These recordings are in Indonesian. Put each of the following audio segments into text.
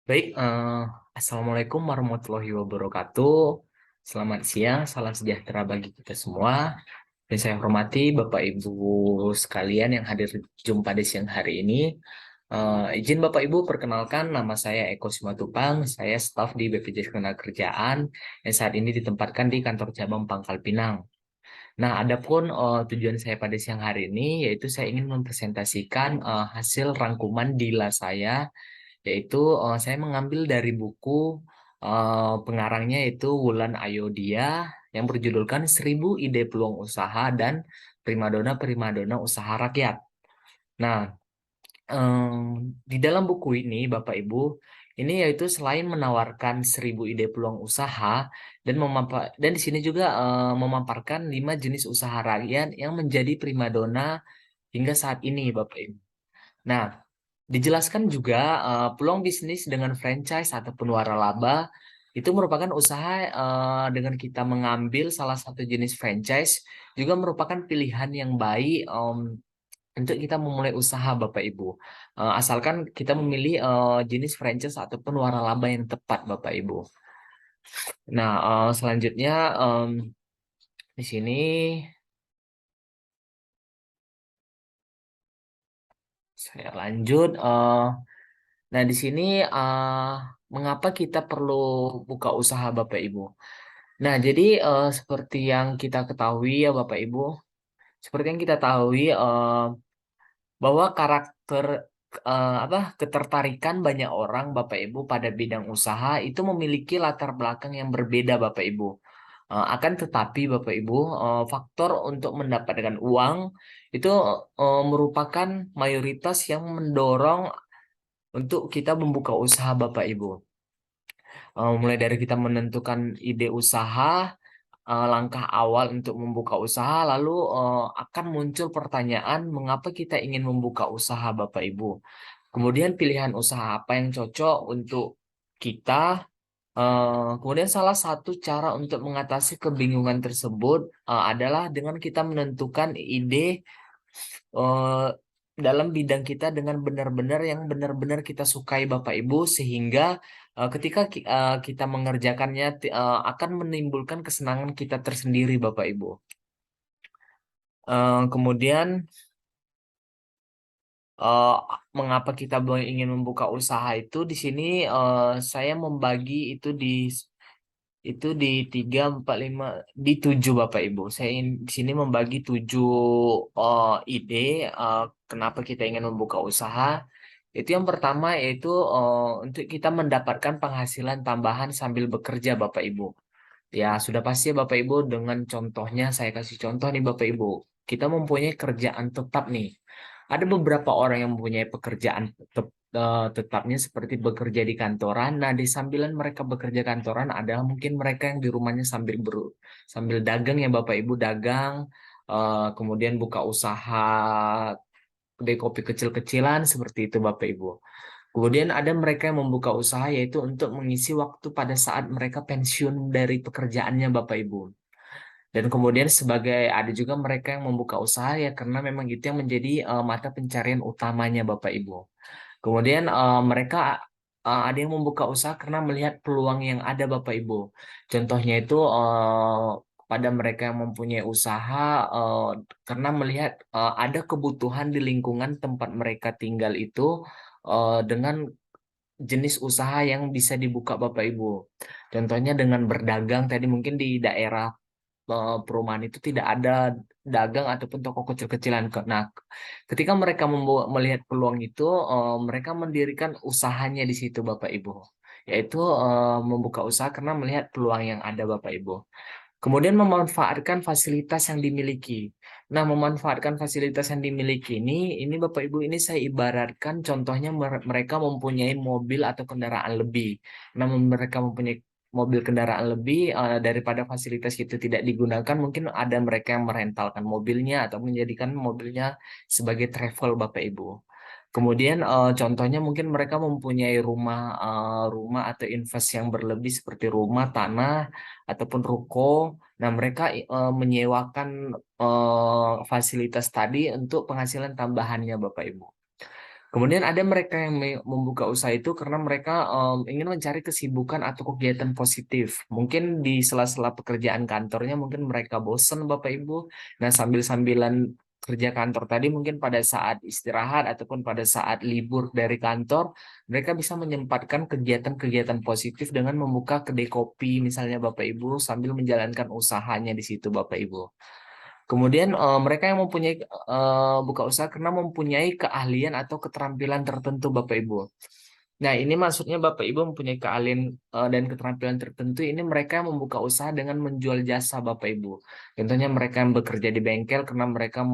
Baik, Assalamualaikum warahmatullahi wabarakatuh. Selamat siang, salam sejahtera bagi kita semua. Dan saya hormati Bapak Ibu sekalian yang hadir jumpa di siang hari ini. Izin Bapak Ibu perkenalkan, nama saya Eko Simatupang. Saya staf di BPJS Ketenagakerjaan yang saat ini ditempatkan di kantor cabang Pangkal Pinang. Nah, adapun tujuan saya pada siang hari ini yaitu saya ingin mempresentasikan hasil rangkuman dila saya, yaitu saya mengambil dari buku pengarangnya yaitu Wulan Ayodia yang berjudulkan 1000 Ide Peluang Usaha dan Primadona-Primadona Usaha Rakyat. Nah, di dalam buku ini Bapak Ibu, ini yaitu selain menawarkan 1000 ide peluang usaha dan di sini juga memaparkan 5 jenis usaha rakyat yang menjadi primadona hingga saat ini Bapak Ibu. Nah, dijelaskan juga peluang bisnis dengan franchise ataupun waralaba itu merupakan usaha dengan kita mengambil salah satu jenis franchise juga merupakan pilihan yang baik untuk kita memulai usaha Bapak Ibu. Asalkan kita memilih jenis franchise ataupun waralaba yang tepat Bapak Ibu. Nah, selanjutnya di sini saya lanjut. Nah, di sini mengapa kita perlu buka usaha Bapak Ibu? Nah, jadi seperti yang kita ketahui ya Bapak Ibu, seperti yang kita tahu bahwa karakter ketertarikan banyak orang Bapak Ibu pada bidang usaha itu memiliki latar belakang yang berbeda Bapak Ibu. Akan tetapi Bapak Ibu, faktor untuk mendapatkan uang itu merupakan mayoritas yang mendorong untuk kita membuka usaha Bapak Ibu. Mulai dari kita menentukan ide usaha, langkah awal untuk membuka usaha, lalu akan muncul pertanyaan mengapa kita ingin membuka usaha Bapak Ibu. Kemudian pilihan usaha apa yang cocok untuk kita. Kemudian salah satu cara untuk mengatasi kebingungan tersebut adalah dengan kita menentukan ide eh, dalam bidang kita dengan benar-benar yang benar-benar kita sukai Bapak Ibu sehingga ketika kita mengerjakannya akan menimbulkan kesenangan kita tersendiri Bapak Ibu. Kemudian eh, mengapa kita ingin membuka usaha itu di sini saya membagi itu di 3, 4, 5, di 7 Bapak Ibu. Saya di sini membagi 7 ide kenapa kita ingin membuka usaha. Itu yang pertama yaitu untuk kita mendapatkan penghasilan tambahan sambil bekerja Bapak Ibu. Ya, sudah pasti ya, Bapak Ibu dengan contohnya saya kasih contoh nih Bapak Ibu. Kita mempunyai kerjaan tetap nih. Ada beberapa orang yang mempunyai pekerjaan tetapnya seperti bekerja di kantoran. Nah, di sambilan mereka bekerja kantoran adalah mungkin mereka yang di rumahnya sambil dagang ya Bapak Ibu dagang, kemudian buka usaha kedai kopi kecil-kecilan seperti itu Bapak Ibu. Kemudian ada mereka yang membuka usaha yaitu untuk mengisi waktu pada saat mereka pensiun dari pekerjaannya Bapak Ibu. Dan kemudian ada juga mereka yang membuka usaha ya karena memang itu yang menjadi mata pencarian utamanya Bapak Ibu. Kemudian mereka ada yang membuka usaha karena melihat peluang yang ada Bapak Ibu. Contohnya itu pada mereka yang mempunyai usaha karena melihat ada kebutuhan di lingkungan tempat mereka tinggal itu dengan jenis usaha yang bisa dibuka Bapak Ibu. Contohnya dengan berdagang tadi mungkin di daerah perumahan itu tidak ada dagang ataupun toko kecil-kecilan. Nah, ketika mereka melihat peluang itu, mereka mendirikan usahanya di situ, Bapak Ibu, yaitu membuka usaha karena melihat peluang yang ada, Bapak Ibu. Kemudian memanfaatkan fasilitas yang dimiliki. Nah, memanfaatkan fasilitas yang dimiliki ini Bapak Ibu, ini saya ibaratkan contohnya mereka mempunyai mobil atau kendaraan lebih. Namun mereka mempunyai mobil kendaraan lebih daripada fasilitas itu tidak digunakan, mungkin ada mereka yang merentalkan mobilnya atau menjadikan mobilnya sebagai travel Bapak Ibu. Kemudian contohnya mungkin mereka mempunyai rumah atau invest yang berlebih seperti rumah, tanah ataupun ruko. Nah, mereka menyewakan fasilitas tadi untuk penghasilan tambahannya Bapak Ibu. Kemudian ada mereka yang membuka usaha itu karena mereka ingin mencari kesibukan atau kegiatan positif. Mungkin di sela-sela pekerjaan kantornya mungkin mereka bosan Bapak Ibu. Nah, sambil-sambilan kerja kantor tadi mungkin pada saat istirahat ataupun pada saat libur dari kantor, mereka bisa menyempatkan kegiatan-kegiatan positif dengan membuka kedai kopi misalnya Bapak Ibu sambil menjalankan usahanya di situ Bapak Ibu. Kemudian mereka yang mempunyai buka usaha karena mempunyai keahlian atau keterampilan tertentu Bapak Ibu. Nah, ini maksudnya Bapak Ibu mempunyai keahlian dan keterampilan tertentu ini mereka yang membuka usaha dengan menjual jasa Bapak Ibu. Contohnya mereka yang bekerja di bengkel karena mereka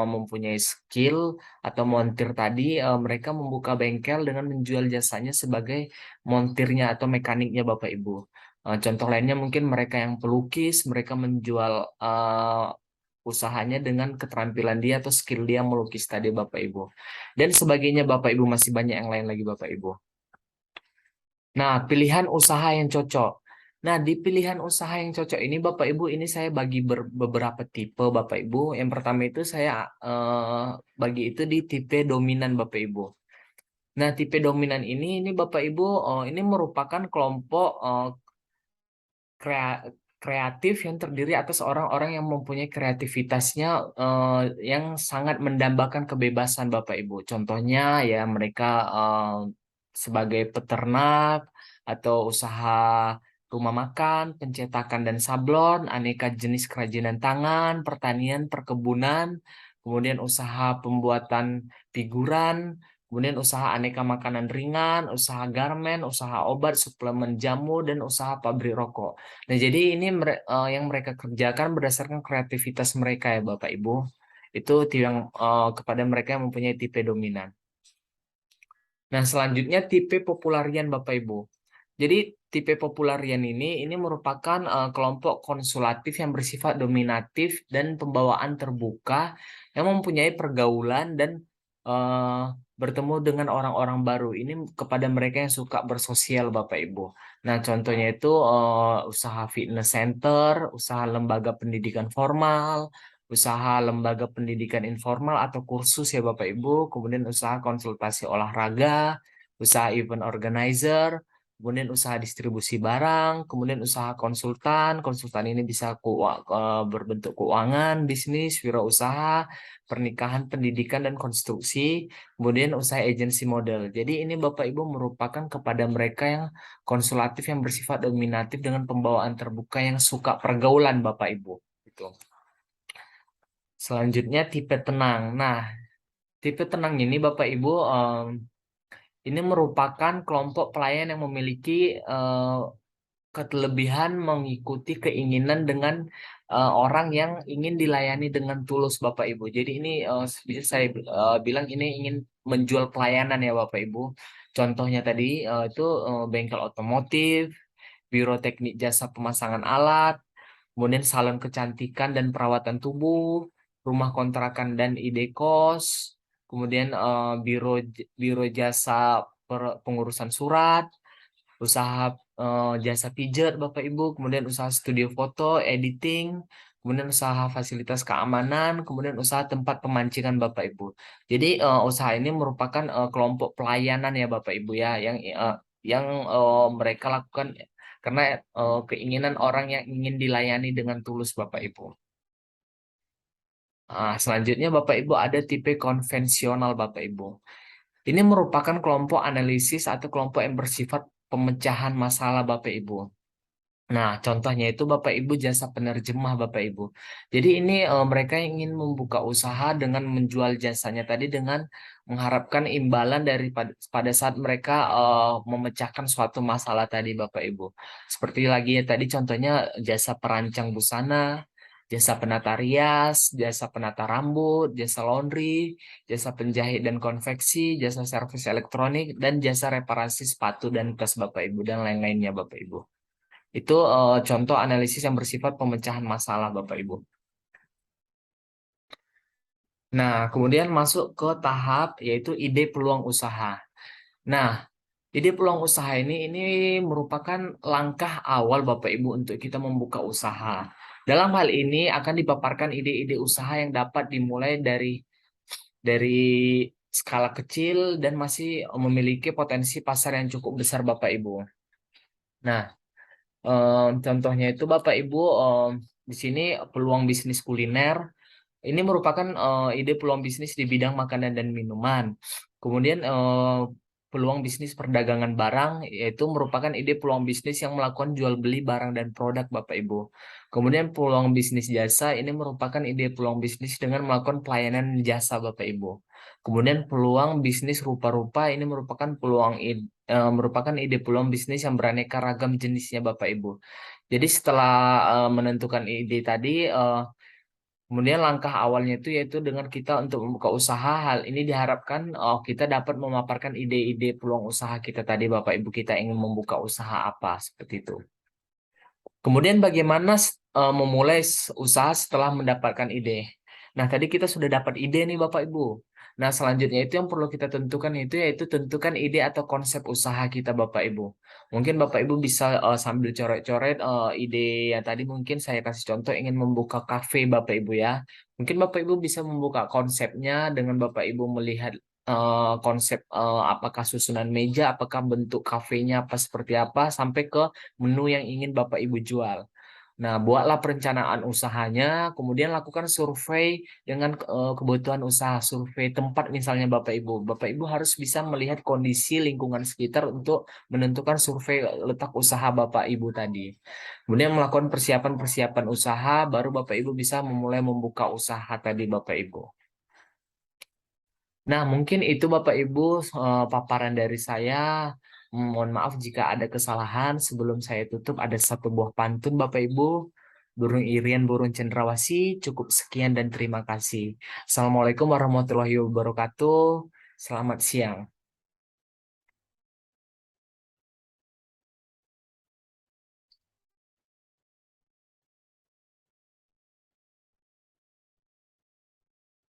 mempunyai skill atau montir tadi mereka membuka bengkel dengan menjual jasanya sebagai montirnya atau mekaniknya Bapak Ibu. Contoh lainnya mungkin mereka yang pelukis, mereka menjual usahanya dengan keterampilan dia atau skill dia melukis tadi Bapak Ibu. Dan sebagainya Bapak Ibu masih banyak yang lain lagi Bapak Ibu. Nah, pilihan usaha yang cocok. Nah, di pilihan usaha yang cocok ini Bapak Ibu ini saya bagi beberapa tipe Bapak Ibu. Yang pertama itu saya bagi itu di tipe dominan Bapak Ibu. Nah, tipe dominan ini Bapak Ibu ini merupakan kelompok krea- kreatif yang terdiri atas orang-orang yang mempunyai kreativitasnya yang sangat mendambakan kebebasan Bapak Ibu. Contohnya ya mereka sebagai peternak atau usaha rumah makan, pencetakan dan sablon, aneka jenis kerajinan tangan, pertanian, perkebunan, kemudian usaha pembuatan figuran, kemudian usaha aneka makanan ringan, usaha garmen, usaha obat, suplemen jamu, dan usaha pabrik rokok. Nah, jadi ini yang mereka kerjakan berdasarkan kreativitas mereka ya Bapak Ibu. Itu yang kepada mereka yang mempunyai tipe dominan. Nah, selanjutnya tipe popularian Bapak Ibu. Jadi tipe popularian ini merupakan kelompok konsulatif yang bersifat dominatif dan pembawaan terbuka yang mempunyai pergaulan dan eh, bertemu dengan orang-orang baru. Ini kepada mereka yang suka bersosial Bapak Ibu. Nah, contohnya itu usaha fitness center, usaha lembaga pendidikan formal, usaha lembaga pendidikan informal atau kursus ya Bapak Ibu, kemudian usaha konsultasi olahraga, usaha event organizer, kemudian usaha distribusi barang, kemudian usaha konsultan. Konsultan ini bisa berbentuk keuangan, bisnis, wirausaha, pernikahan, pendidikan, dan konstruksi, kemudian usaha agensi model. Jadi ini Bapak Ibu merupakan kepada mereka yang konsulatif yang bersifat dominatif dengan pembawaan terbuka yang suka pergaulan Bapak Ibu. Gitu. Selanjutnya tipe tenang. Nah, tipe tenang ini Bapak Ibu ini merupakan kelompok pelayan yang memiliki kelebihan mengikuti keinginan dengan orang yang ingin dilayani dengan tulus Bapak Ibu. Jadi ini bisa saya bilang ini ingin menjual pelayanan ya Bapak Ibu. Contohnya tadi itu bengkel otomotif, biro teknik jasa pemasangan alat, kemudian salon kecantikan dan perawatan tubuh, rumah kontrakan dan ide kos, kemudian biro jasa pengurusan surat, usaha jasa pijat Bapak Ibu, kemudian usaha studio foto, editing, kemudian usaha fasilitas keamanan, kemudian usaha tempat pemancingan Bapak Ibu. Jadi usaha ini merupakan kelompok pelayanan ya Bapak Ibu ya yang mereka lakukan karena keinginan orang yang ingin dilayani dengan tulus Bapak Ibu. Selanjutnya Bapak Ibu ada tipe konvensional Bapak Ibu. Ini merupakan kelompok analisis atau kelompok yang bersifat pemecahan masalah Bapak Ibu. Nah, contohnya itu Bapak Ibu jasa penerjemah Bapak Ibu. Jadi ini mereka ingin membuka usaha dengan menjual jasanya tadi dengan mengharapkan imbalan dari pada saat mereka memecahkan suatu masalah tadi Bapak Ibu. Seperti lagi ya tadi contohnya jasa perancang busana, jasa penata rias, jasa penata rambut, jasa laundry, jasa penjahit dan konveksi, jasa servis elektronik, dan jasa reparasi sepatu dan tas Bapak Ibu dan lain-lainnya Bapak Ibu. Itu contoh analisis yang bersifat pemecahan masalah, Bapak Ibu. Nah, kemudian masuk ke tahap yaitu ide peluang usaha. Nah, ide peluang usaha ini merupakan langkah awal Bapak Ibu untuk kita membuka usaha. Dalam hal ini akan dipaparkan ide-ide usaha yang dapat dimulai dari skala kecil dan masih memiliki potensi pasar yang cukup besar Bapak Ibu. Nah, contohnya itu Bapak Ibu, di sini peluang bisnis kuliner ini merupakan ide peluang bisnis di bidang makanan dan minuman. Kemudian peluang bisnis perdagangan barang yaitu merupakan ide peluang bisnis yang melakukan jual beli barang dan produk Bapak Ibu. Kemudian peluang bisnis jasa ini merupakan ide peluang bisnis dengan melakukan pelayanan jasa Bapak Ibu. Kemudian peluang bisnis rupa-rupa ini merupakan ide peluang bisnis yang beraneka ragam jenisnya Bapak Ibu. Jadi setelah menentukan ide tadi, kemudian langkah awalnya itu yaitu dengan kita untuk membuka usaha. Hal ini diharapkan kita dapat memaparkan ide-ide peluang usaha kita tadi, Bapak Ibu, kita ingin membuka usaha apa seperti itu. Kemudian bagaimana memulai usaha setelah mendapatkan ide? Nah, tadi kita sudah dapat ide nih Bapak Ibu. Nah, selanjutnya itu yang perlu kita tentukan itu yaitu tentukan ide atau konsep usaha kita Bapak Ibu. Mungkin Bapak Ibu bisa sambil coret-coret ide yang tadi mungkin saya kasih contoh ingin membuka kafe Bapak Ibu ya. Mungkin Bapak Ibu bisa membuka konsepnya dengan Bapak Ibu melihat konsep apakah susunan meja, apakah bentuk kafenya apa seperti apa sampai ke menu yang ingin Bapak Ibu jual. Nah, buatlah perencanaan usahanya, kemudian lakukan survei dengan kebutuhan usaha, survei tempat misalnya Bapak Ibu. Bapak Ibu harus bisa melihat kondisi lingkungan sekitar untuk menentukan survei letak usaha Bapak Ibu tadi. Kemudian melakukan persiapan-persiapan usaha, baru Bapak Ibu bisa memulai membuka usaha tadi Bapak Ibu. Nah, mungkin itu Bapak Ibu paparan dari saya. Mohon maaf jika ada kesalahan. Sebelum saya tutup, ada satu buah pantun Bapak Ibu. Burung irian, burung cendrawasih. Cukup sekian dan terima kasih. Assalamualaikum warahmatullahi wabarakatuh. Selamat siang.